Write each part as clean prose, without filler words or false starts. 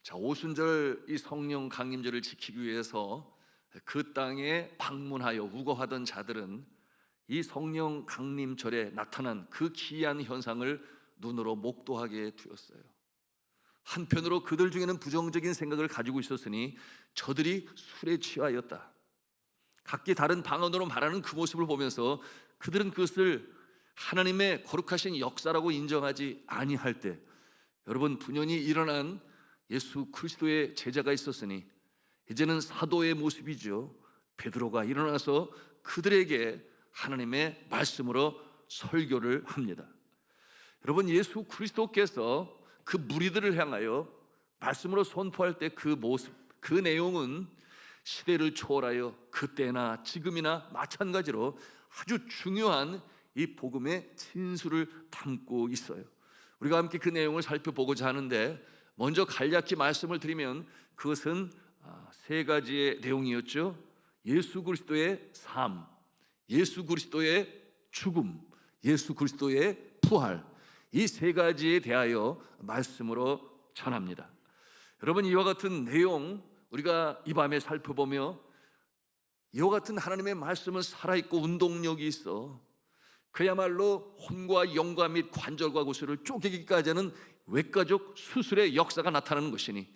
자, 오순절 이 성령 강림절을 지키기 위해서 그 땅에 방문하여 우거하던 자들은 이 성령 강림절에 나타난 그 기이한 현상을 눈으로 목도하게 되었어요. 한편으로 그들 중에는 부정적인 생각을 가지고 있었으니 저들이 술에 취하였다. 각기 다른 방언으로 말하는 그 모습을 보면서 그들은 그것을 하나님의 거룩하신 역사라고 인정하지 아니할 때, 여러분, 분연히 일어난 예수 그리스도의 제자가 있었으니 이제는 사도의 모습이죠. 베드로가 일어나서 그들에게 하나님의 말씀으로 설교를 합니다. 여러분, 예수 그리스도께서 그 무리들을 향하여 말씀으로 선포할 때 그 모습, 그 내용은 시대를 초월하여 그때나 지금이나 마찬가지로 아주 중요한 이 복음의 진수를 담고 있어요. 우리가 함께 그 내용을 살펴보고자 하는데, 먼저 간략히 말씀을 드리면 그것은 세 가지의 내용이었죠. 예수 그리스도의 삶, 예수 그리스도의 죽음, 예수 그리스도의 부활, 이 세 가지에 대하여 말씀으로 전합니다. 여러분, 이와 같은 내용 우리가 이 밤에 살펴보며 이와 같은 하나님의 말씀은 살아있고 운동력이 있어 그야말로 혼과 영과 및 관절과 구슬을 쪼개기까지 하는 외과적 수술의 역사가 나타나는 것이니,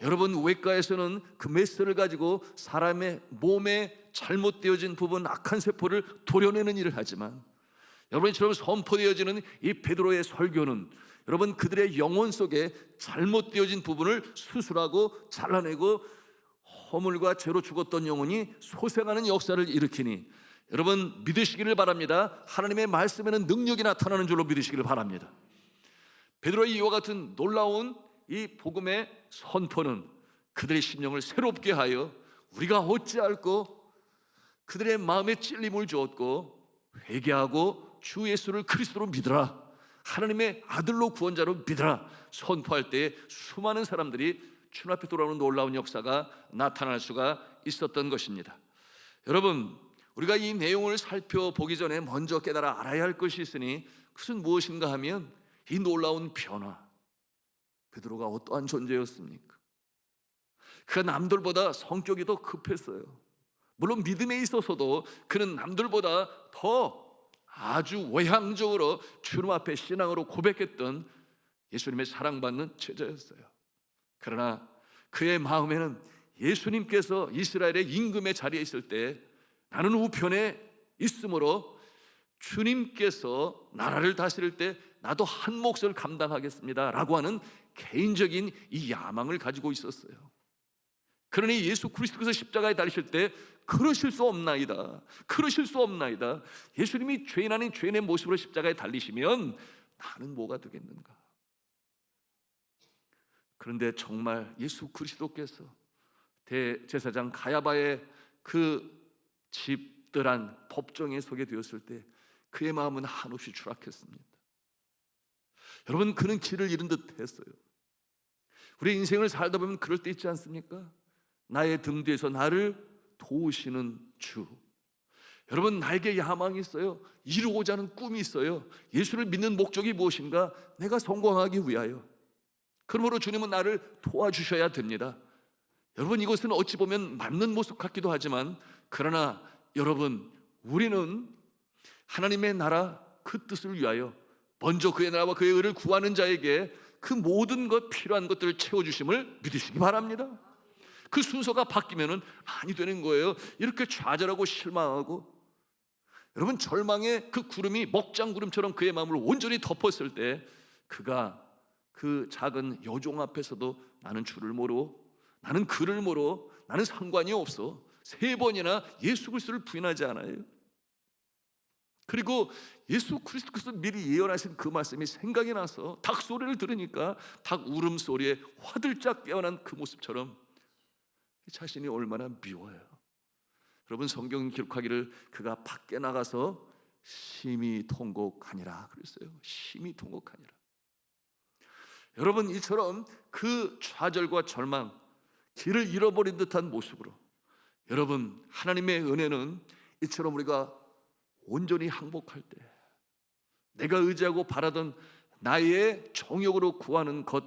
여러분, 외과에서는 그 메스를 가지고 사람의 몸에 잘못되어진 부분, 악한 세포를 도려내는 일을 하지만, 여러분처럼 선포되어지는 이 베드로의 설교는 여러분 그들의 영혼 속에 잘못되어진 부분을 수술하고 잘라내고 허물과 죄로 죽었던 영혼이 소생하는 역사를 일으키니, 여러분 믿으시기를 바랍니다. 하나님의 말씀에는 능력이 나타나는 줄로 믿으시기를 바랍니다. 베드로의 이와 같은 놀라운 이 복음의 선포는 그들의 심령을 새롭게 하여 우리가 어찌할꼬 그들의 마음에 찔림을 주었고, 회개하고 주 예수를 그리스도로 믿으라, 하나님의 아들로 구원자로 믿으라 선포할 때 수많은 사람들이 주 앞에 돌아오는 놀라운 역사가 나타날 수가 있었던 것입니다. 여러분, 우리가 이 내용을 살펴보기 전에 먼저 깨달아 알아야 할 것이 있으니 그것은 무엇인가 하면 이 놀라운 변화. 베드로가 어떠한 존재였습니까? 그가 남들보다 성격이 더 급했어요. 물론 믿음에 있어서도 그는 남들보다 더 아주 외향적으로 주님 앞에 신앙으로 고백했던 예수님의 사랑받는 제자였어요. 그러나 그의 마음에는 예수님께서 이스라엘의 임금의 자리에 있을 때 나는 우편에 있으므로 주님께서 나라를 다스릴 때 나도 한 몫을 감당하겠습니다 라고 하는 개인적인 이 야망을 가지고 있었어요. 그러니 예수 그리스도께서 십자가에 달리실 때 그러실 수 없나이다, 그러실 수 없나이다, 예수님이 죄인 아닌 죄인의 모습으로 십자가에 달리시면 나는 뭐가 되겠는가. 그런데 정말 예수 그리스도께서 대제사장 가야바의 그 집들한 법정에 서게 되었을 때 그의 마음은 한없이 추락했습니다. 여러분, 그는 길을 잃은 듯 했어요. 우리 인생을 살다 보면 그럴 때 있지 않습니까? 나의 등 뒤에서 나를 도우시는 주. 여러분, 나에게 야망이 있어요. 이루고자 하는 꿈이 있어요. 예수를 믿는 목적이 무엇인가? 내가 성공하기 위하여. 그러므로 주님은 나를 도와주셔야 됩니다. 여러분, 이것은 어찌 보면 맞는 모습 같기도 하지만, 그러나 여러분, 우리는 하나님의 나라 그 뜻을 위하여 먼저 그의 나라와 그의 의를 구하는 자에게 그 모든 것, 필요한 것들을 채워주심을 믿으시기 바랍니다. 그 순서가 바뀌면은 아니 되는 거예요. 이렇게 좌절하고 실망하고, 여러분, 절망의 그 구름이 먹장구름처럼 그의 마음을 온전히 덮었을 때 그가 그 작은 여종 앞에서도 나는 주를 모르고 나는 그를 모르고 나는 상관이 없어 3번이나 예수 그리스도를 부인하지 않아요. 그리고 예수 그리스도께서 미리 예언하신 그 말씀이 생각이 나서 닭 소리를 들으니까 닭 울음소리에 화들짝 깨어난 그 모습처럼 자신이 얼마나 미워요. 여러분, 성경 기록하기를 그가 밖에 나가서 심히 통곡하니라 그랬어요. 심히 통곡하니라. 여러분, 이처럼 그 좌절과 절망, 길을 잃어버린 듯한 모습으로, 여러분, 하나님의 은혜는 이처럼 우리가 온전히 항복할 때, 내가 의지하고 바라던 나의 정욕으로 구하는 것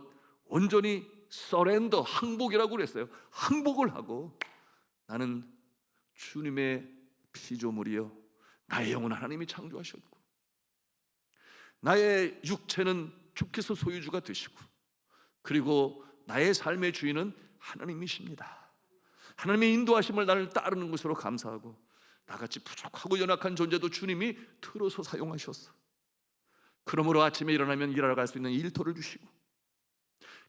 온전히 서렌더, 항복이라고 그랬어요. 항복을 하고 나는 주님의 피조물이요, 나의 영혼은 하나님이 창조하셨고 나의 육체는 주께서 소유주가 되시고 그리고 나의 삶의 주인은 하나님이십니다. 하나님의 인도하심을 나를 따르는 것으로 감사하고 나같이 부족하고 연약한 존재도 주님이 틀어서 사용하셨어. 그러므로 아침에 일어나면 일하러 갈 수 있는 일터를 주시고,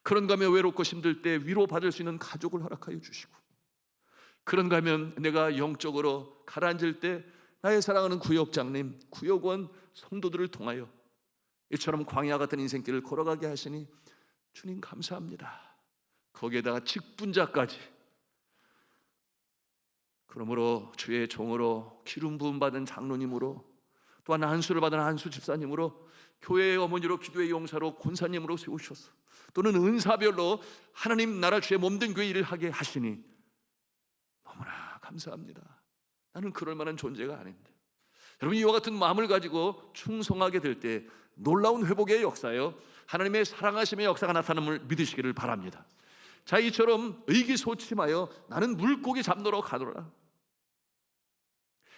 그런가 하면 외롭고 힘들 때 위로받을 수 있는 가족을 허락하여 주시고, 그런가 하면 내가 영적으로 가라앉을 때 나의 사랑하는 구역장님, 구역원 성도들을 통하여 이처럼 광야 같은 인생길을 걸어가게 하시니 주님 감사합니다. 거기에다가 직분자까지. 그러므로 주의 종으로 기름 부음 받은 장로님으로, 또한 안수를 받은 안수 집사님으로, 교회의 어머니로, 기도의 용사로, 권사님으로 세우셔서, 또는 은사별로 하나님 나라 주의 몸된 교회 일을 하게 하시니 너무나 감사합니다. 나는 그럴 만한 존재가 아닌데. 여러분, 이와 같은 마음을 가지고 충성하게 될 때 놀라운 회복의 역사요, 하나님의 사랑하심의 역사가 나타남을 믿으시기를 바랍니다. 자, 이처럼 의기소침하여 나는 물고기 잡노러 가노라,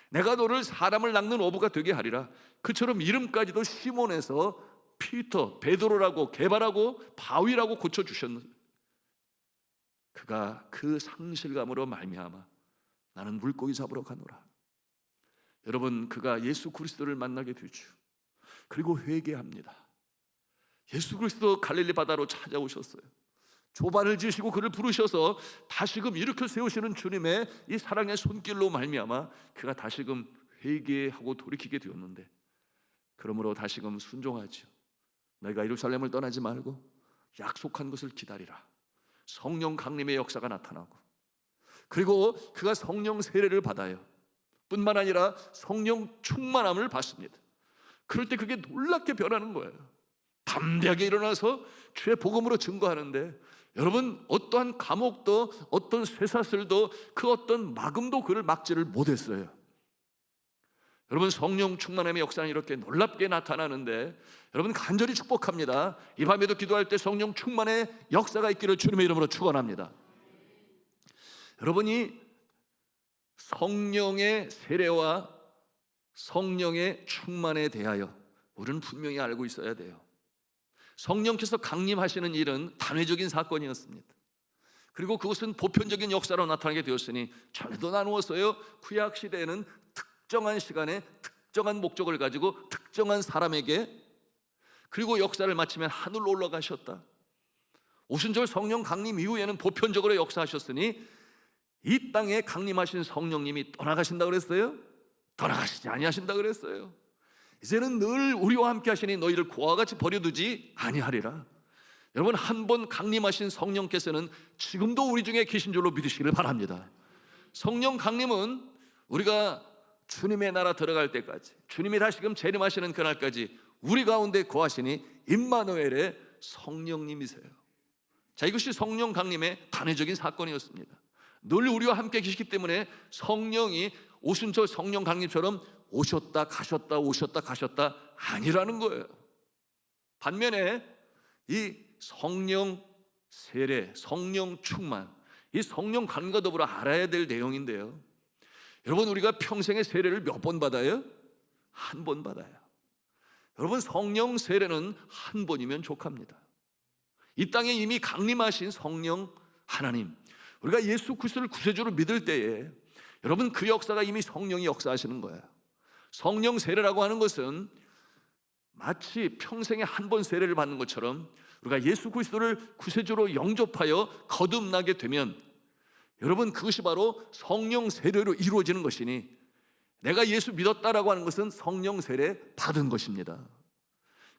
내가 너를 사람을 낚는 어부가 되게 하리라. 그처럼 이름까지도 시몬에서 피터, 베드로라고 개발하고 바위라고 고쳐주셨는데, 그가 그 상실감으로 말미암아 나는 물고기 잡으러 가노라. 여러분, 그가 예수 그리스도를 만나게 되죠. 그리고 회개합니다. 예수 그리스도 갈릴리 바다로 찾아오셨어요. 조반을 지으시고 그를 부르셔서 다시금 일으켜 세우시는 주님의 이 사랑의 손길로 말미암아 그가 다시금 회개하고 돌이키게 되었는데, 그러므로 다시금 순종하죠. 너희가 예루살렘을 떠나지 말고 약속한 것을 기다리라. 성령 강림의 역사가 나타나고, 그리고 그가 성령 세례를 받아요. 뿐만 아니라 성령 충만함을 받습니다. 그럴 때 그게 놀랍게 변하는 거예요. 담대하게 일어나서 주의 복음으로 증거하는데, 여러분, 어떠한 감옥도 어떤 쇠사슬도 그 어떤 막음도 그를 막지를 못했어요. 여러분, 성령 충만함의 역사는 이렇게 놀랍게 나타나는데, 여러분 간절히 축복합니다. 이 밤에도 기도할 때 성령 충만의 역사가 있기를 주님의 이름으로 축원합니다. 여러분이 성령의 세례와 성령의 충만에 대하여 우리는 분명히 알고 있어야 돼요. 성령께서 강림하시는 일은 단회적인 사건이었습니다. 그리고 그것은 보편적인 역사로 나타나게 되었으니 전에도 나누었어요. 구약 시대에는 특정한 시간에 특정한 목적을 가지고 특정한 사람에게, 그리고 역사를 마치면 하늘로 올라가셨다. 오순절 성령 강림 이후에는 보편적으로 역사하셨으니 이 땅에 강림하신 성령님이 떠나가신다 그랬어요? 떠나가시지 아니하신다 그랬어요. 이제는 늘 우리와 함께 하시니 너희를 고와 같이 버려두지 아니하리라. 여러분, 한 번 강림하신 성령께서는 지금도 우리 중에 계신 줄로 믿으시기를 바랍니다. 성령 강림은 우리가 주님의 나라 들어갈 때까지, 주님이 다시금 재림하시는 그날까지 우리 가운데 거하시니 임마누엘의 성령님이세요. 자, 이것이 성령 강림의 단회적인 사건이었습니다. 늘 우리와 함께 계시기 때문에 성령이 오순절 성령 강림처럼 오셨다 가셨다 오셨다 가셨다 아니라는 거예요. 반면에 이 성령 세례, 성령 충만, 이 성령 강림과 더불어 알아야 될 내용인데요, 여러분, 우리가 평생의 세례를 몇 번 받아요? 한 번 받아요. 여러분, 성령 세례는 한 번이면 족합니다. 이 땅에 이미 강림하신 성령 하나님, 우리가 예수 그리스도를 구세주로 믿을 때에 여러분, 그 역사가 이미 성령이 역사하시는 거예요. 성령 세례라고 하는 것은 마치 평생에 한 번 세례를 받는 것처럼 우리가 예수 그리스도를 구세주로 영접하여 거듭나게 되면, 여러분, 그것이 바로 성령 세례로 이루어지는 것이니, 내가 예수 믿었다라고 하는 것은 성령 세례 받은 것입니다.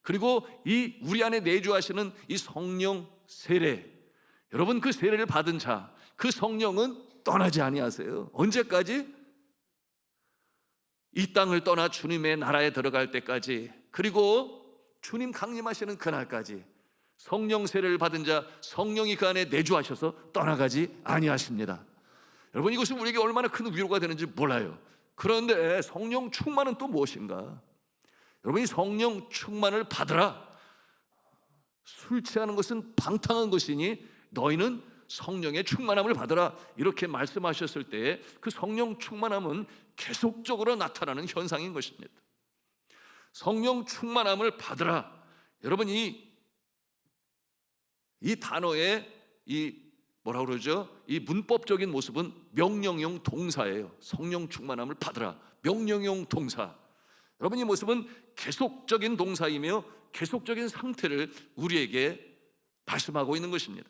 그리고 이 우리 안에 내주하시는 이 성령 세례, 여러분, 그 세례를 받은 자, 그 성령은 떠나지 아니하세요. 언제까지? 이 땅을 떠나 주님의 나라에 들어갈 때까지, 그리고 주님 강림하시는 그날까지 성령 세례를 받은 자, 성령이 그 안에 내주하셔서 떠나가지 아니하십니다. 여러분, 이것은 우리에게 얼마나 큰 위로가 되는지 몰라요. 그런데 성령 충만은 또 무엇인가? 여러분이 성령 충만을 받으라. 술 취하는 것은 방탕한 것이니 너희는 성령의 충만함을 받으라. 이렇게 말씀하셨을 때 그 성령 충만함은 계속적으로 나타나는 현상인 것입니다. 성령 충만함을 받으라. 여러분 이 단어의 뭐라고 그러죠? 이 문법적인 모습은 명령형 동사예요. 성령 충만함을 받으라. 명령형 동사. 여러분 이 모습은 계속적인 동사이며 계속적인 상태를 우리에게 말씀하고 있는 것입니다.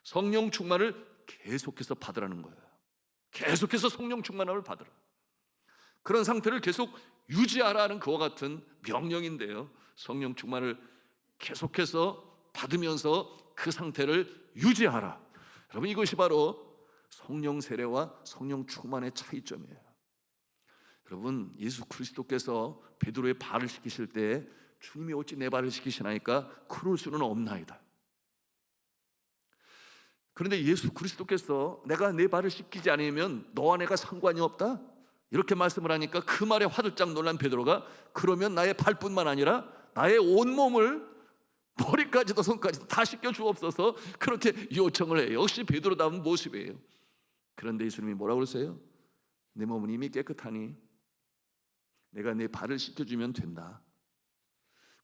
성령 충만을 계속해서 받으라는 거예요. 계속해서 성령 충만함을 받으라. 그런 상태를 계속 유지하라는 그와 같은 명령인데요, 성령 충만을 계속해서 받으면서 그 상태를 유지하라. 여러분 이것이 바로 성령 세례와 성령 충만의 차이점이에요. 여러분 예수 그리스도께서 베드로의 발을 씻기실 때 주님이 어찌 내 발을 씻기시나이까? 그럴 수는 없나이다. 그런데 예수 그리스도께서 내가 내 발을 씻기지 않으면 너와 내가 상관이 없다? 이렇게 말씀을 하니까 그 말에 화들짝 놀란 베드로가 그러면 나의 발뿐만 아니라 나의 온몸을 머리까지도 손까지도 다 씻겨 주옵소서, 그렇게 요청을 해요. 역시 베드로다운 모습이에요. 그런데 예수님이 뭐라고 그러세요? 내 몸은 이미 깨끗하니 내가 내 발을 씻겨주면 된다.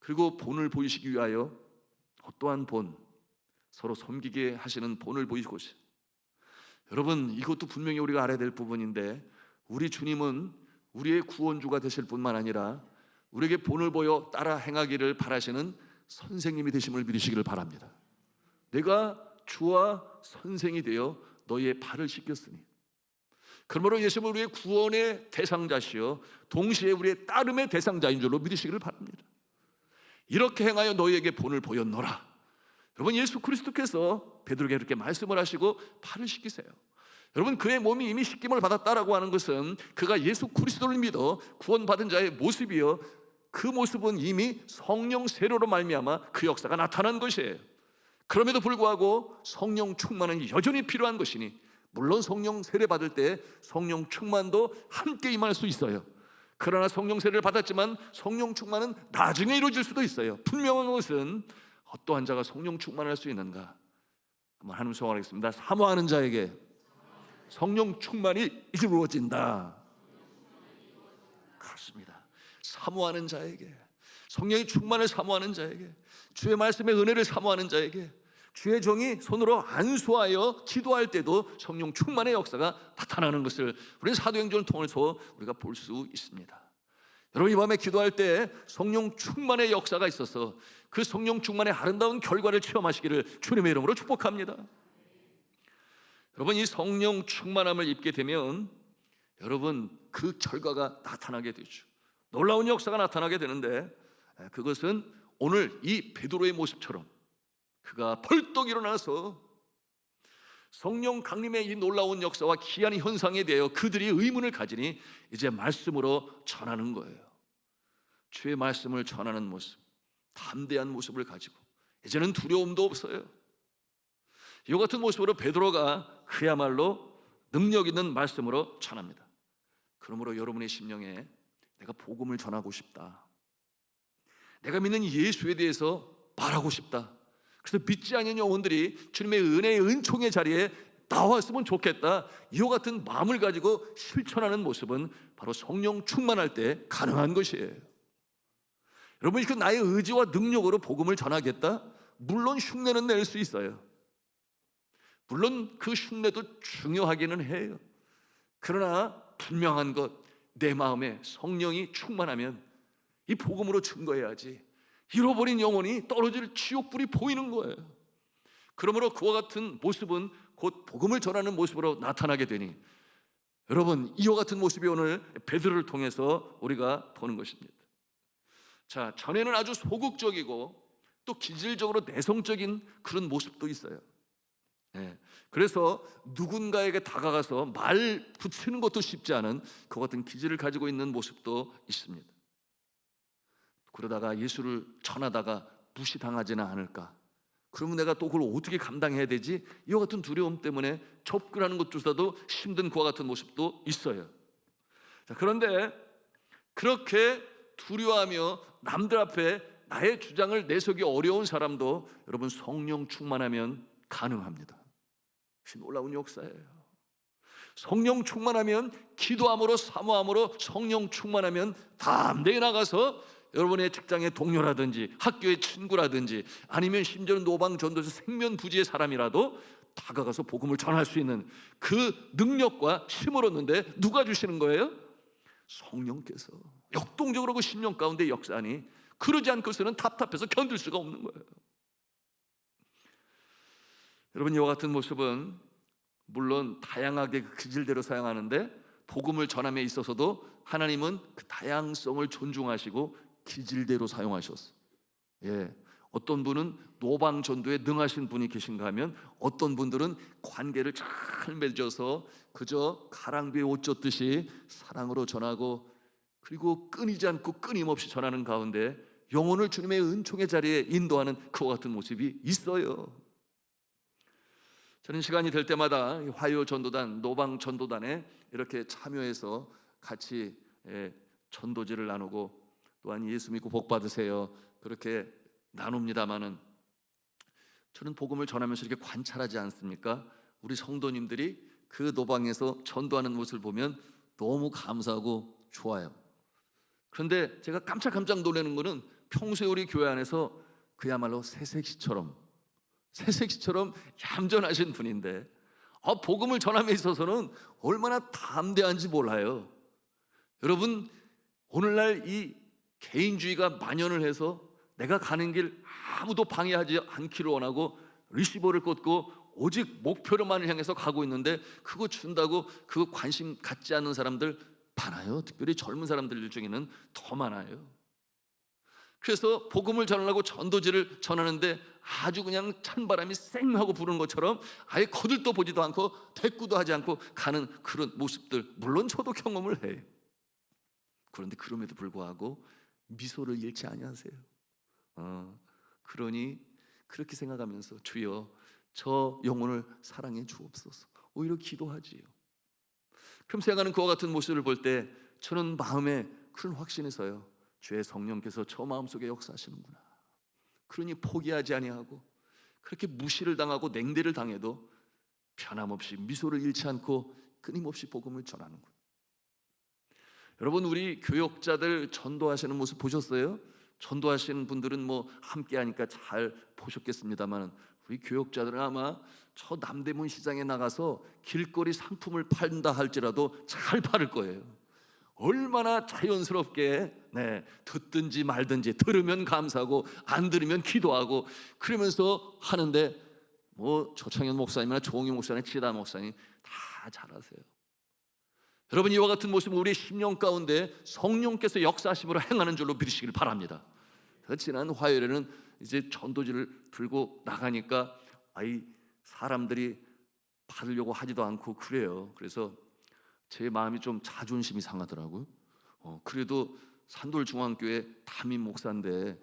그리고 본을 보이시기 위하여 어떠한 본, 서로 섬기게 하시는 본을 보이시고 있어요. 여러분 이것도 분명히 우리가 알아야 될 부분인데, 우리 주님은 우리의 구원주가 되실 뿐만 아니라 우리에게 본을 보여 따라 행하기를 바라시는 선생님이 되심을 믿으시기를 바랍니다. 내가 주와 선생이 되어 너희의 발을 씻겼으니, 그러므로 예수님은 우리의 구원의 대상자시여 동시에 우리의 따름의 대상자인 줄로 믿으시기를 바랍니다. 이렇게 행하여 너희에게 본을 보였노라. 여러분 예수 그리스도께서 베드로에게 이렇게 말씀을 하시고 발을 씻기세요. 여러분 그의 몸이 이미 씻김을 받았다라고 하는 것은 그가 예수 그리스도를 믿어 구원받은 자의 모습이요, 그 모습은 이미 성령 세례로 말미암아 그 역사가 나타난 것이에요. 그럼에도 불구하고 성령 충만은 여전히 필요한 것이니, 물론 성령 세례 받을 때 성령 충만도 함께 임할 수 있어요. 그러나 성령 세례를 받았지만 성령 충만은 나중에 이루어질 수도 있어요. 분명한 것은 어떠한 자가 성령 충만할 수 있는가? 한번 하나님 소원하겠습니다. 사모하는 자에게 성령 충만이 이루어진다. 그렇습니다. 사모하는 자에게, 성령의 충만을 사모하는 자에게, 주의 말씀의 은혜를 사모하는 자에게, 주의 종이 손으로 안수하여 기도할 때도 성령 충만의 역사가 나타나는 것을 우리는 사도행전을 통해서 우리가 볼 수 있습니다. 여러분 이 밤에 기도할 때 성령 충만의 역사가 있어서 그 성령 충만의 아름다운 결과를 체험하시기를 주님의 이름으로 축복합니다. 여러분 이 성령 충만함을 입게 되면 여러분 그 결과가 나타나게 되죠. 놀라운 역사가 나타나게 되는데, 그것은 오늘 이 베드로의 모습처럼 그가 벌떡 일어나서 성령 강림의 이 놀라운 역사와 기이한 현상에 대하여 그들이 의문을 가지니 이제 말씀으로 전하는 거예요. 주의 말씀을 전하는 모습, 담대한 모습을 가지고 이제는 두려움도 없어요. 이와 같은 모습으로 베드로가 그야말로 능력 있는 말씀으로 전합니다. 그러므로 여러분의 심령에 내가 복음을 전하고 싶다, 내가 믿는 예수에 대해서 말하고 싶다, 그래서 믿지 않는 영혼들이 주님의 은혜의 은총의 자리에 나왔으면 좋겠다, 이와 같은 마음을 가지고 실천하는 모습은 바로 성령 충만할 때 가능한 것이에요. 여러분 그 나의 의지와 능력으로 복음을 전하겠다? 물론 흉내는 낼 수 있어요. 물론 그 흉내도 중요하기는 해요. 그러나 분명한 것, 내 마음에 성령이 충만하면 이 복음으로 증거해야지 잃어버린 영혼이 떨어질 지옥불이 보이는 거예요. 그러므로 그와 같은 모습은 곧 복음을 전하는 모습으로 나타나게 되니, 여러분 이와 같은 모습이 오늘 베드로를 통해서 우리가 보는 것입니다. 자, 전에는 아주 소극적이고 또 기질적으로 내성적인 그런 모습도 있어요. 그래서 누군가에게 다가가서 말 붙이는 것도 쉽지 않은 그 같은 기질을 가지고 있는 모습도 있습니다. 그러다가 예수를 전하다가 무시당하지는 않을까? 그러면 내가 또 그걸 어떻게 감당해야 되지? 이와 같은 두려움 때문에 접근하는 것조차도 힘든 그와 같은 모습도 있어요. 자, 그런데 그렇게 두려워하며 남들 앞에 나의 주장을 내세우기 어려운 사람도 여러분 성령 충만하면 가능합니다. 놀라운 역사예요. 성령 충만하면, 기도함으로 사모함으로 성령 충만하면 담대히 나가서 여러분의 직장의 동료라든지 학교의 친구라든지 아니면 심지어는 노방 전도에서 생면부지의 사람이라도 다가가서 복음을 전할 수 있는 그 능력과 힘을 얻는데 누가 주시는 거예요? 성령께서 역동적으로 그 심령 가운데 역사하니 그러지 않고서는 답답해서 견딜 수가 없는 거예요. 여러분, 이와 같은 모습은 물론 다양하게 그 기질대로 사용하는데 복음을 전함에 있어서도 하나님은 그 다양성을 존중하시고 기질대로 사용하셨어요. 어떤 분은 노방 전도에 능하신 분이 계신가 하면 어떤 분들은 관계를 잘 맺어서 그저 가랑비에 옷 젖듯이 사랑으로 전하고 그리고 끊이지 않고 끊임없이 전하는 가운데 영혼을 주님의 은총의 자리에 인도하는 그와 같은 모습이 있어요. 저는 시간이 될 때마다 화요 전도단, 노방 전도단에 이렇게 참여해서 같이 전도지를 나누고 또한 예수 믿고 복 받으세요 그렇게 나눕니다마는 저는 복음을 전하면서 이렇게 관찰하지 않습니까? 우리 성도님들이 그 노방에서 전도하는 모습을 보면 너무 감사하고 좋아요. 그런데 제가 깜짝깜짝 놀라는 거는 평소에 우리 교회 안에서 그야말로 새색시처럼 얌전하신 분인데 복음을 전함에 있어서는 얼마나 담대한지 몰라요. 여러분, 오늘날 이 개인주의가 만연을 해서 내가 가는 길 아무도 방해하지 않기를 원하고 리시버를 꽂고 오직 목표로만 향해서 가고 있는데 그거 준다고 그거 관심 갖지 않는 사람들 많아요. 특별히 젊은 사람들 중에는 더 많아요. 그래서 복음을 전하려고 전도지를 전하는데 아주 그냥 찬바람이 쌩하고 부는 것처럼 아예 거들떠 보지도 않고 대꾸도 하지 않고 가는 그런 모습들 물론 저도 경험을 해요. 그런데 그럼에도 불구하고 미소를 잃지 아니하세요. 그러니 그렇게 생각하면서 주여 저 영혼을 사랑해 주옵소서 오히려 기도하지요. 그럼 생각하는 그와 같은 모습을 볼 때 저는 마음에 큰 확신이 서요. 주의 성령께서 저 마음속에 역사하시는구나. 그러니 포기하지 아니하고 그렇게 무시를 당하고 냉대를 당해도 변함없이 미소를 잃지 않고 끊임없이 복음을 전하는구나. 여러분, 우리 교역자들 전도하시는 모습 보셨어요? 전도하시는 분들은 뭐 함께 하니까 잘 보셨겠습니다만 우리 교역자들은 아마 저 남대문 시장에 나가서 길거리 상품을 판다 할지라도 잘 팔을 거예요. 얼마나 자연스럽게 듣든지 말든지 들으면 감사하고 안 들으면 기도하고 그러면서 하는데 뭐 조창현 목사님이나 조홍희 목사님, 지다 목사님 다 잘하세요. 여러분, 이와 같은 모습은 우리의 심령 가운데 성령께서 역사하심으로 행하는 줄로 믿으시길 바랍니다. 지난 화요일에는 이제 전도지를 들고 나가니까 사람들이 받으려고 하지도 않고 그래요. 그래서 제 마음이 좀 자존심이 상하더라고요. 그래도 산돌중앙교회 담임 목사인데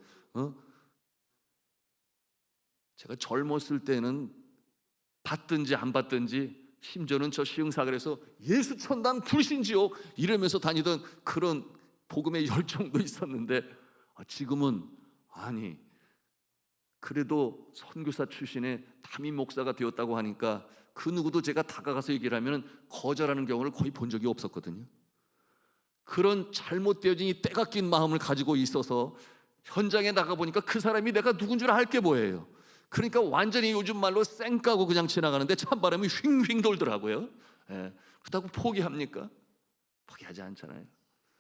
제가 젊었을 때는 받든지 안 받든지 심지어는 저 시흥사거리에서 예수천당 불신지옥 이러면서 다니던 그런 복음의 열정도 있었는데 지금은 그래도 선교사 출신의 담임 목사가 되었다고 하니까 그 누구도 제가 다가가서 얘기를 하면 거절하는 경우를 거의 본 적이 없었거든요. 그런 잘못되어진 이 때가 낀 마음을 가지고 있어서 현장에 나가보니까 그 사람이 내가 누군 줄 알 게 뭐예요. 그러니까 완전히 요즘 말로 쌩까고 그냥 지나가는데 찬바람이 휑휑 돌더라고요. 그렇다고 포기합니까? 포기하지 않잖아요.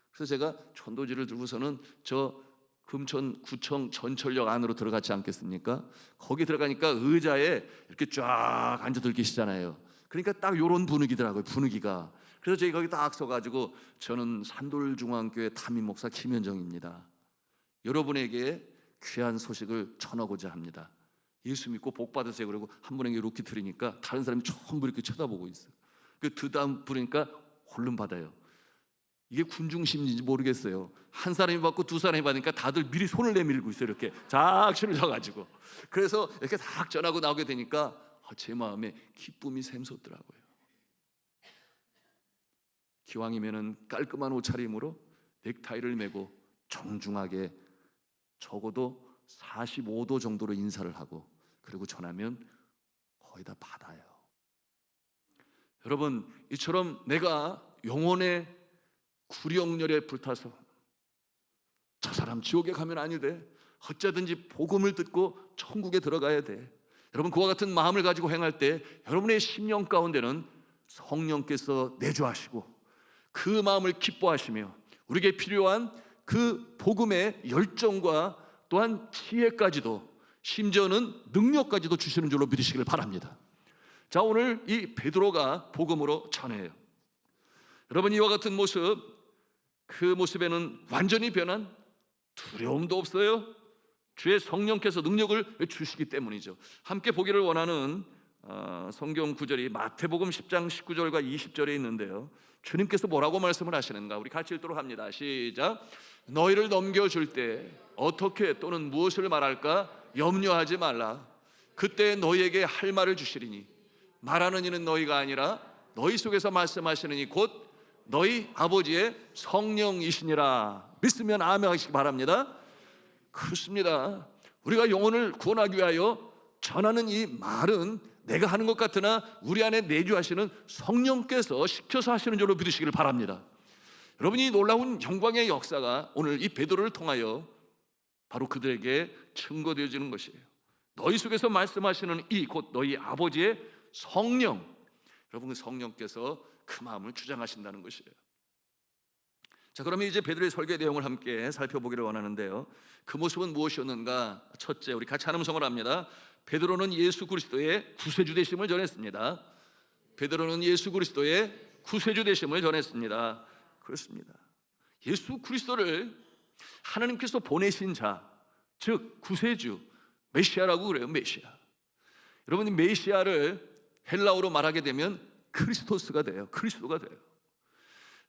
그래서 제가 전도지를 들고서는 저 금천구청 전철역 안으로 들어갔지 않겠습니까? 거기 들어가니까 의자에 이렇게 쫙 앉아들 계시잖아요. 그러니까 딱 요런 분위기더라고요. 분위기가. 그래서 저희 거기 딱 서가지고 저는 산돌중앙교회 담임 목사 김현정입니다. 여러분에게 귀한 소식을 전하고자 합니다. 예수 믿고 복 받으세요. 그러고 한 분에게 이렇게 드리니까 다른 사람이 전부 이렇게 쳐다보고 있어요. 그 다음 부르니까 얼른 받아요. 이게 군중심리인지 모르겠어요. 한 사람이 받고 두 사람이 받으니까 다들 미리 손을 내밀고 있어요. 이렇게 쫙 실어져가지고. 그래서 이렇게 딱 전하고 나오게 되니까 제 마음에 기쁨이 샘솟더라고요. 기왕이면은 깔끔한 옷차림으로 넥타이를 메고 정중하게 적어도 45도 정도로 인사를 하고, 그리고 전하면 거의 다 받아요. 여러분, 이처럼 내가 영혼의 구령열에 불타서 저 사람 지옥에 가면 아니 돼, 어쩌든지 복음을 듣고 천국에 들어가야 돼, 여러분 그와 같은 마음을 가지고 행할 때 여러분의 심령 가운데는 성령께서 내주하시고 그 마음을 기뻐하시며 우리에게 필요한 그 복음의 열정과 또한 지혜까지도, 심지어는 능력까지도 주시는 줄로 믿으시기를 바랍니다. 자, 오늘 이 베드로가 복음으로 전해요. 여러분, 이와 같은 모습, 그 모습에는 완전히 변한 두려움도 없어요. 주의 성령께서 능력을 주시기 때문이죠. 함께 보기를 원하는 성경 구절이 마태복음 10장 19절과 20절에 있는데요, 주님께서 뭐라고 말씀을 하시는가 우리 같이 읽도록 합니다. 시작. 너희를 넘겨줄 때 어떻게 또는 무엇을 말할까 염려하지 말라. 그때 너희에게 할 말을 주시리니 말하는 이는 너희가 아니라 너희 속에서 말씀하시는 이 곧 너희 아버지의 성령이시니라. 믿으면 아멘 하시기 바랍니다. 그렇습니다. 우리가 영혼을 구원하기 위하여 전하는 이 말은 내가 하는 것 같으나 우리 안에 내주하시는 성령께서 시켜서 하시는 줄로 믿으시기를 바랍니다. 여러분이 놀라운 영광의 역사가 오늘 이 베드로를 통하여 바로 그들에게 증거되어지는 것이에요. 너희 속에서 말씀하시는 이 곧 너희 아버지의 성령, 여러분 그 성령께서 그 마음을 주장하신다는 것이에요. 자, 그러면 이제 베드로의 설교 내용을 함께 살펴보기를 원하는데요, 그 모습은 무엇이었는가? 첫째, 우리 같이 한음성을 합니다. 베드로는 예수 그리스도의 구세주 되심을 전했습니다. 베드로는 예수 그리스도의 구세주 되심을 전했습니다. 그렇습니다. 예수 그리스도를 하나님께서 보내신 자, 즉 구세주, 메시아라고 그래요. 메시아. 여러분, 이 메시아를 헬라어로 말하게 되면 크리스토스가 돼요. 그리스도가 돼요.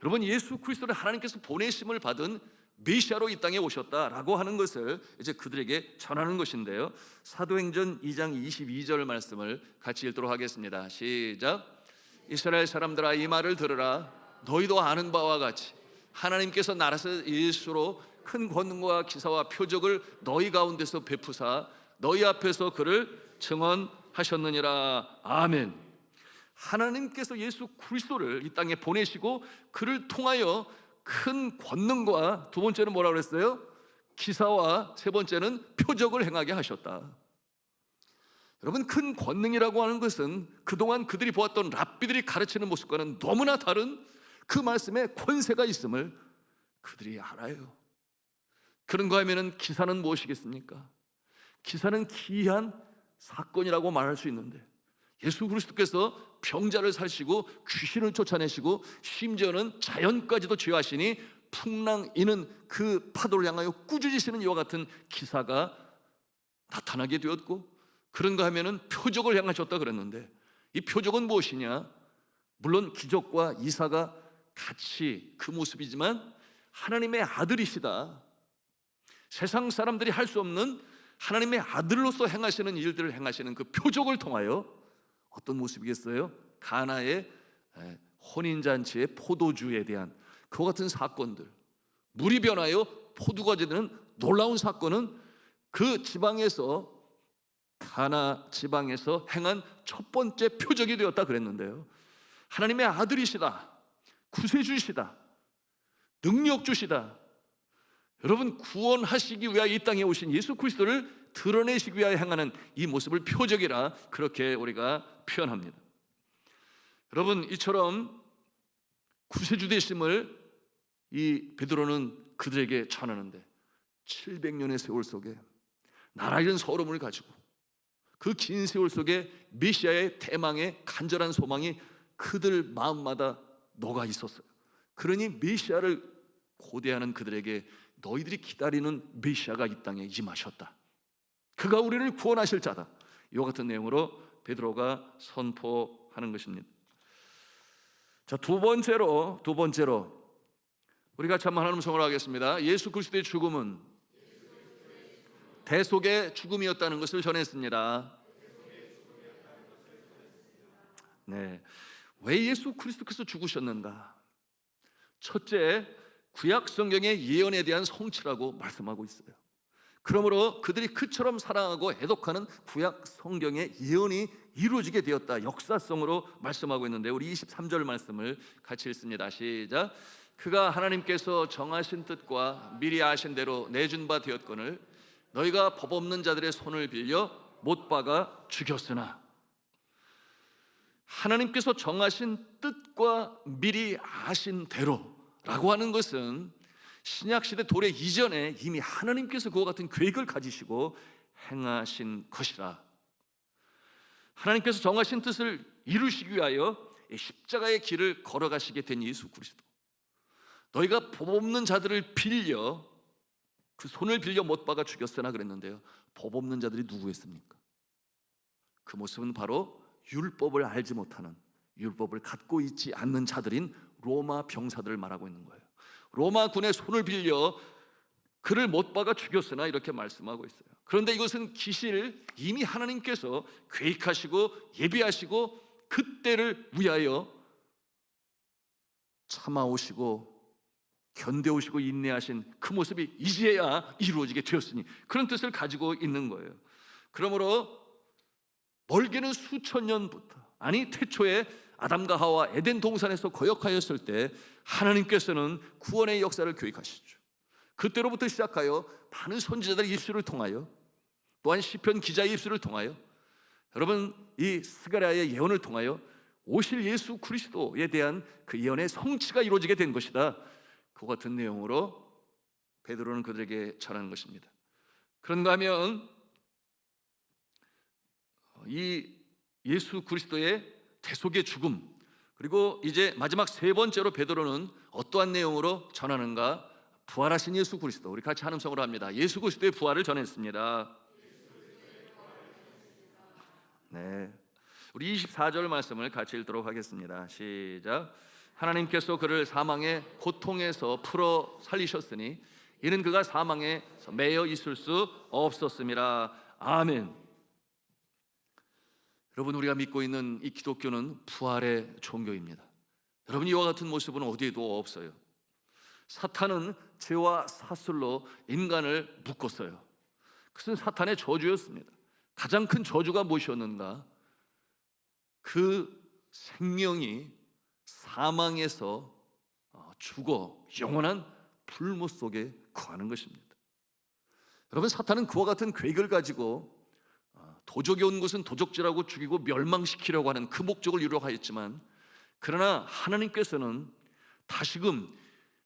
여러분, 예수 그리스도를 하나님께서 보내심을 받은 메시아로 이 땅에 오셨다라고 하는 것을 이제 그들에게 전하는 것인데요, 사도행전 2장 22절 말씀을 같이 읽도록 하겠습니다. 시작. 이스라엘 사람들아, 이 말을 들으라. 너희도 아는 바와 같이 하나님께서 나라서 예수로 큰 권능과 기사와 표적을 너희 가운데서 베푸사 너희 앞에서 그를 증언하셨느니라. 아멘. 하나님께서 예수 그리스도를 이 땅에 보내시고 그를 통하여 큰 권능과, 두 번째는 뭐라고 그랬어요? 기사와, 세 번째는 표적을 행하게 하셨다. 여러분, 큰 권능이라고 하는 것은 그동안 그들이 보았던 랍비들이 가르치는 모습과는 너무나 다른 그 말씀에 권세가 있음을 그들이 알아요. 그런가 하면은 기사는 무엇이겠습니까? 기사는 기이한 사건이라고 말할 수 있는데, 예수 그리스도께서 병자를 살시고 귀신을 쫓아내시고 심지어는 자연까지도 제어하시니 풍랑이는 그 파도를 향하여 꾸짖으시는 이와 같은 기사가 나타나게 되었고, 그런가 하면은 표적을 행하셨다 그랬는데, 이 표적은 무엇이냐? 물론 기적과 이사가 같이 그 모습이지만 하나님의 아들이시다, 세상 사람들이 할 수 없는 하나님의 아들로서 행하시는 일들을 행하시는 그 표적을 통하여 어떤 모습이겠어요? 가나의 혼인잔치의 포도주에 대한 그와 같은 사건들, 물이 변하여 포도가 되는 놀라운 사건은 그 지방에서, 가나 지방에서 행한 첫 번째 표적이 되었다 그랬는데요, 하나님의 아들이시다, 구세주시다, 능력주시다, 여러분 구원하시기 위하여 이 땅에 오신 예수 그리스도를 드러내시기 위하여 행하는 이 모습을 표적이라 그렇게 우리가 표현합니다. 여러분, 이처럼 구세주 되심을 이 베드로는 그들에게 전하는데 700년의 세월 속에 나라 잃은 서름을 가지고 그 긴 세월 속에 메시아의 대망의 간절한 소망이 그들 마음마다 녹아 있었어요. 그러니 메시아를 고대하는 그들에게 너희들이 기다리는 메시아가 이 땅에 임하셨다, 그가 우리를 구원하실 자다, 이와 같은 내용으로 베드로가 선포하는 것입니다. 자, 두 번째로 우리가 참 하나님 성을 하겠습니다. 예수 그리스도의 죽음은 대속의 죽음이었다는 것을 전했습니다. 네, 왜 예수 그리스도께서 죽으셨는가? 첫째, 구약 성경의 예언에 대한 성취라고 말씀하고 있어요. 그러므로 그들이 그처럼 사랑하고 해독하는 구약 성경의 예언이 이루어지게 되었다, 역사성으로 말씀하고 있는데, 우리 23절 말씀을 같이 읽습니다. 시작. 그가 하나님께서 정하신 뜻과 미리 아신 대로 내준 바 되었거늘 너희가 법 없는 자들의 손을 빌려 못 박아 죽였으나. 하나님께서 정하신 뜻과 미리 아신 대로라고 하는 것은 신약시대 도래 이전에 이미 하나님께서 그와 같은 계획을 가지시고 행하신 것이라. 하나님께서 정하신 뜻을 이루시기 위하여 십자가의 길을 걸어가시게 된 예수 그리스도, 너희가 법 없는 자들을 빌려, 그 손을 빌려 못 박아 죽였으나 그랬는데요, 법 없는 자들이 누구였습니까? 그 모습은 바로 율법을 알지 못하는, 율법을 갖고 있지 않는 자들인 로마 병사들을 말하고 있는 거예요. 로마 군의 손을 빌려 그를 못 박아 죽였으나 이렇게 말씀하고 있어요. 그런데 이것은 기실, 이미 하나님께서 계획하시고 예비하시고 그때를 위하여 참아오시고 견뎌오시고 인내하신 그 모습이 이제야 이루어지게 되었으니, 그런 뜻을 가지고 있는 거예요. 그러므로 멀게는 수천 년부터, 아니 태초에 아담과 하와 에덴 동산에서 거역하였을 때 하나님께서는 구원의 역사를 계획하시죠. 그때로부터 시작하여 많은 선지자들의 입술을 통하여, 또한 시편 기자의 입술을 통하여, 여러분 이 스가랴의 예언을 통하여 오실 예수 그리스도에 대한 그 예언의 성취가 이루어지게 된 것이다, 그 같은 내용으로 베드로는 그들에게 전하는 것입니다. 그런가 하면 이 예수 그리스도의 대속의 죽음, 그리고 이제 마지막 세 번째로 베드로는 어떠한 내용으로 전하는가? 부활하신 예수 그리스도. 우리 같이 한 음성으로 합니다. 예수 그리스도의 부활을 전했습니다. 네, 우리 24절 말씀을 같이 읽도록 하겠습니다. 시작. 하나님께서 그를 사망의 고통에서 풀어 살리셨으니 이는 그가 사망에 매여 있을 수 없었음이라. 아멘. 여러분, 우리가 믿고 있는 이 기독교는 부활의 종교입니다. 여러분, 이와 같은 모습은 어디에도 없어요. 사탄은 죄와 사슬로 인간을 묶었어요. 그것은 사탄의 저주였습니다. 가장 큰 저주가 무엇이었는가? 그 생명이 사망에서 죽어 영원한 불못 속에 거하는 것입니다. 여러분, 사탄은 그와 같은 계획을 가지고 도적이 온 것은 도적질하고 죽이고 멸망시키려고 하는 그 목적을 이루려고 하였지만, 그러나 하나님께서는 다시금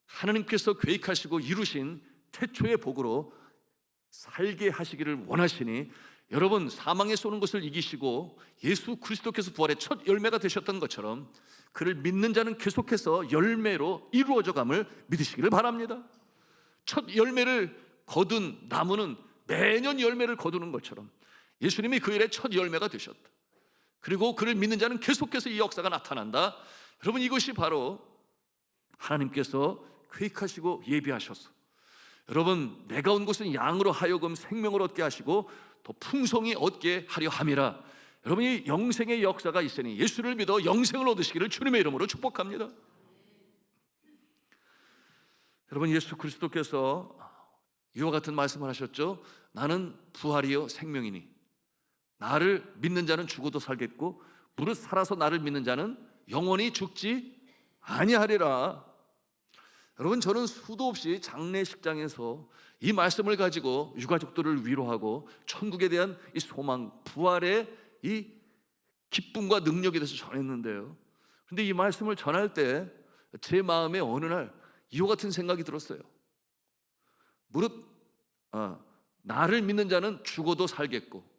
하나님께서 계획하시고 이루신 태초의 복으로 살게 하시기를 원하시니, 여러분 사망에서 오는 것을 이기시고 예수 그리스도께서 부활의 첫 열매가 되셨던 것처럼 그를 믿는 자는 계속해서 열매로 이루어져 감을 믿으시기를 바랍니다. 첫 열매를 거둔 나무는 매년 열매를 거두는 것처럼 예수님이 그 일의 첫 열매가 되셨다. 그리고 그를 믿는 자는 계속해서 이 역사가 나타난다. 여러분, 이것이 바로 하나님께서 계획하시고 예비하셔서, 여러분 내가 온 것은 양으로 하여금 생명을 얻게 하시고 더 풍성히 얻게 하려 함이라. 여러분이 영생의 역사가 있으니 예수를 믿어 영생을 얻으시기를 주님의 이름으로 축복합니다. 여러분, 예수 그리스도께서 이와 같은 말씀을 하셨죠. 나는 부활이요 생명이니 나를 믿는 자는 죽어도 살겠고 무릇 살아서 나를 믿는 자는 영원히 죽지 아니하리라. 여러분, 저는 수도 없이 장례식장에서 이 말씀을 가지고 유가족들을 위로하고 천국에 대한 이 소망, 부활의 이 기쁨과 능력에 대해서 전했는데요, 그런데 이 말씀을 전할 때 제 마음에 어느 날 이와 같은 생각이 들었어요. 무릇 나를 믿는 자는 죽어도 살겠고,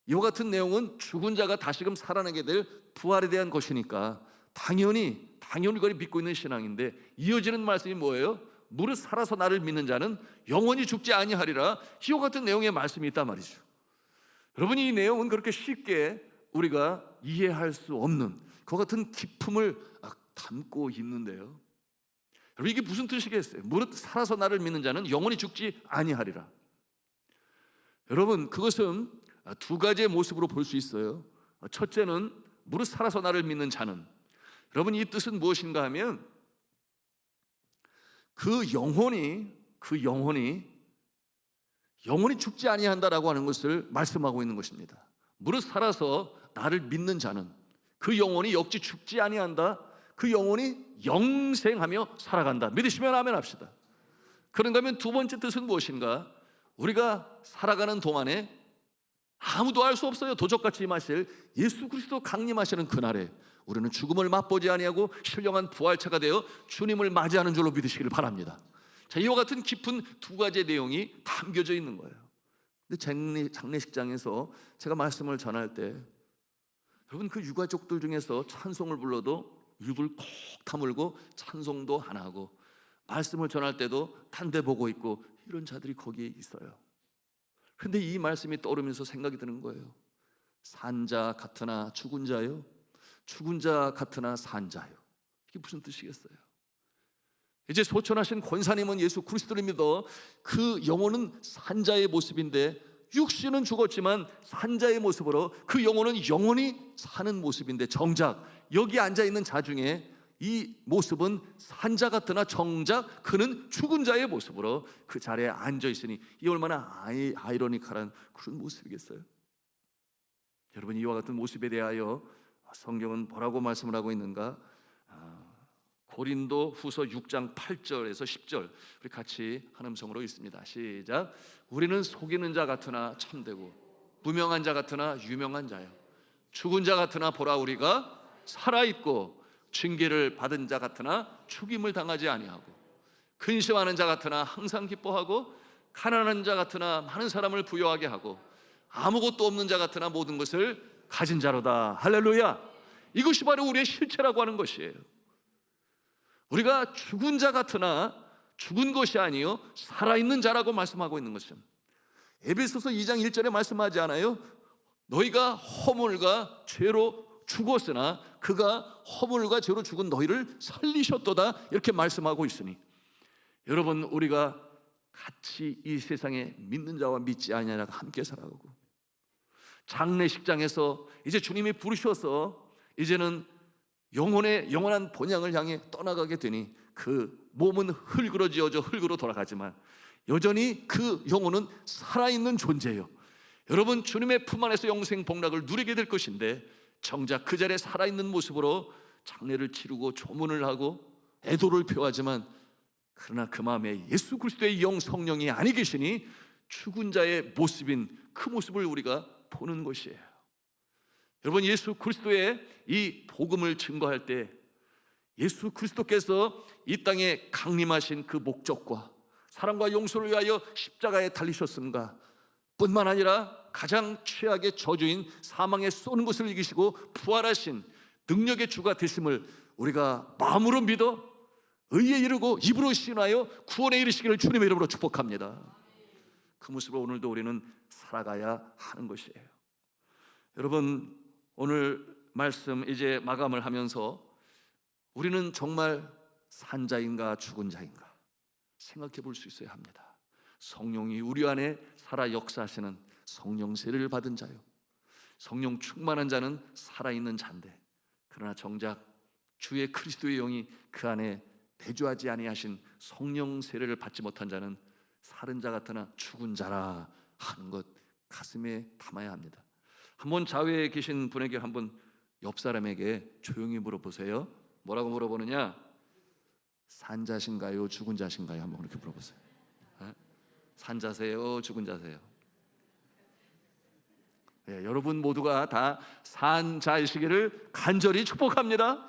이와 같은 내용은 죽은 자가 다시금 살아나게 될 부활에 대한 것이니까 당연히 그걸 믿고 있는 신앙인데, 이어지는 말씀이 뭐예요? 무릇 살아서 나를 믿는 자는 영원히 죽지 아니하리라. 이와 같은 내용의 말씀이 있단 말이죠. 여러분, 이 내용은 그렇게 쉽게 우리가 이해할 수 없는 그 같은 기품을 담고 있는데요, 여러분 이게 무슨 뜻이겠어요? 무릇 살아서 나를 믿는 자는 영원히 죽지 아니하리라. 여러분, 그것은 두 가지의 모습으로 볼 수 있어요. 첫째는 무릇 살아서 나를 믿는 자는, 여러분 이 뜻은 무엇인가 하면 그 영혼이 죽지 아니한다라고 하는 것을 말씀하고 있는 것입니다. 무릇 살아서 나를 믿는 자는 그 영혼이 역시 죽지 아니한다. 그 영혼이 영생하며 살아간다. 믿으시면 아멘 합시다. 그런가 하면 두 번째 뜻은 무엇인가? 우리가 살아가는 동안에 아무도 알 수 없어요. 도적같이 임하실 예수 그리스도 강림하시는 그날에 우리는 죽음을 맛보지 아니하고 신령한 부활체가 되어 주님을 맞이하는 줄로 믿으시기를 바랍니다. 자, 이와 같은 깊은 두 가지의 내용이 담겨져 있는 거예요. 근데 장례식장에서 제가 말씀을 전할 때 여러분, 그 유가족들 중에서 찬송을 불러도 입을 콕 다물고 찬송도 안 하고 말씀을 전할 때도 딴 데 보고 있고 이런 자들이 거기에 있어요. 그런데 이 말씀이 떠오르면서 생각이 드는 거예요. 산자 같으나 죽은 자요, 죽은 자 같으나 산 자요. 이게 무슨 뜻이겠어요? 이제 소천하신 권사님은 예수 그리스도를 믿어 그 영혼은 산자의 모습인데, 육신은 죽었지만 산자의 모습으로 그 영혼은 영원히 사는 모습인데, 정작 여기 앉아있는 자 중에 이 모습은 산자 같으나 정작 그는 죽은 자의 모습으로 그 자리에 앉아있으니 이 얼마나 아이러니컬한 그런 모습이겠어요? 여러분, 이와 같은 모습에 대하여 성경은 뭐라고 말씀을 하고 있는가? 고린도 후서 6장 8절에서 10절 우리 같이 한 음성으로 읽습니다. 시작. 우리는 속이는 자 같으나 참되고 무명한 자 같으나 유명한 자요, 죽은 자 같으나 보라 우리가 살아있고 징계를 받은 자 같으나 죽임을 당하지 아니하고 근심하는 자 같으나 항상 기뻐하고 가난한 자 같으나 많은 사람을 부유하게 하고 아무것도 없는 자 같으나 모든 것을 가진 자로다. 할렐루야. 이것이 바로 우리의 실체라고 하는 것이에요. 우리가 죽은 자 같으나 죽은 것이 아니요 살아있는 자라고 말씀하고 있는 것은, 에베소서 2장 1절에 말씀하지 않아요? 너희가 허물과 죄로 죽었으나 그가 허물과 죄로 죽은 너희를 살리셨도다, 이렇게 말씀하고 있으니, 여러분, 우리가 같이 이 세상에 믿는 자와 믿지 아니하냐가 함께 살아가고, 장례식장에서 이제 주님이 부르셔서 이제는 영원한 본향을 향해 떠나가게 되니 그 몸은 흙으로 지어져 흙으로 돌아가지만 여전히 그 영혼은 살아있는 존재예요. 여러분, 주님의 품 안에서 영생 복락을 누리게 될 것인데, 정작 그 자리에 살아있는 모습으로 장례를 치르고 조문을 하고 애도를 표하지만, 그러나 그 마음에 예수 그리스도의 영 성령이 아니 계시니 죽은 자의 모습인 그 모습을 우리가 보는 것이에요. 여러분, 예수 그리스도의 이 복음을 증거할 때 예수 그리스도께서 이 땅에 강림하신 그 목적과 사랑과 용서를 위하여 십자가에 달리셨음과 뿐만 아니라 가장 최악의 저주인 사망에 쏘는 것을 이기시고 부활하신 능력의 주가 되심을 우리가 마음으로 믿어 의에 이르고 입으로 신하여 구원에 이르시기를 주님의 이름으로 축복합니다. 그 모습으로 오늘도 우리는 살아가야 하는 것이에요. 여러분, 오늘 말씀 이제 마감을 하면서 우리는 정말 산 자인가 죽은 자인가 생각해 볼 수 있어야 합니다. 성령이 우리 안에 살아 역사하시는 성령 세례를 받은 자요, 성령 충만한 자는 살아있는 자인데, 그러나 정작 주의 그리스도의 영이 그 안에 내주하지 아니하신 성령 세례를 받지 못한 자는 살은 자 같으나 죽은 자라 하는 것 가슴에 담아야 합니다. 한번 좌회에 계신 분에게 한번 옆 사람에게 조용히 물어보세요. 뭐라고 물어보느냐? 산 자신가요? 죽은 자신가요? 한번 그렇게 물어보세요. 산 자세요? 죽은 자세요? 네, 여러분 모두가 다 산 자이시기를 간절히 축복합니다.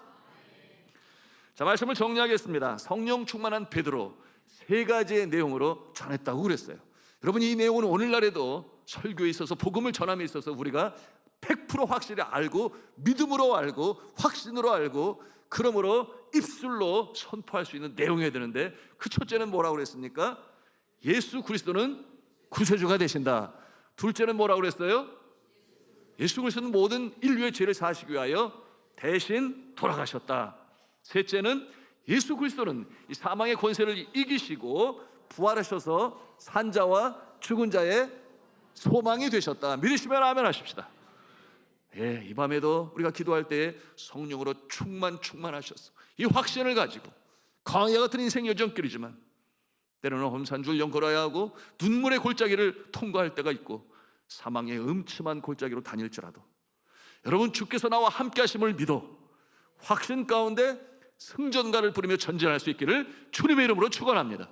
자, 말씀을 정리하겠습니다. 성령 충만한 베드로 세 가지의 내용으로 전했다고 그랬어요. 여러분, 이 내용은 오늘날에도 설교에 있어서 복음을 전함에 있어서 우리가 100% 확실히 알고 믿음으로 알고 확신으로 알고 그러므로 입술로 선포할 수 있는 내용이어야 되는데, 그 첫째는 뭐라고 그랬습니까? 예수 그리스도는 구세주가 되신다. 둘째는 뭐라고 그랬어요? 예수 그리스도는 모든 인류의 죄를 사하시기 위하여 대신 돌아가셨다. 셋째는 예수 그리스도는 이 사망의 권세를 이기시고 부활하셔서 산자와 죽은 자의 소망이 되셨다. 믿으시면 아멘 하십시다. 이 밤에도 우리가 기도할 때 성령으로 충만하셔서 이 확신을 가지고 광야 같은 인생 여정길이지만 때로는 험산줄령 걸어야 하고 눈물의 골짜기를 통과할 때가 있고 사망의 음침한 골짜기로 다닐지라도 여러분, 주께서 나와 함께 하심을 믿어 확신 가운데 승전가를 부르며 전진할 수 있기를 주님의 이름으로 축원합니다.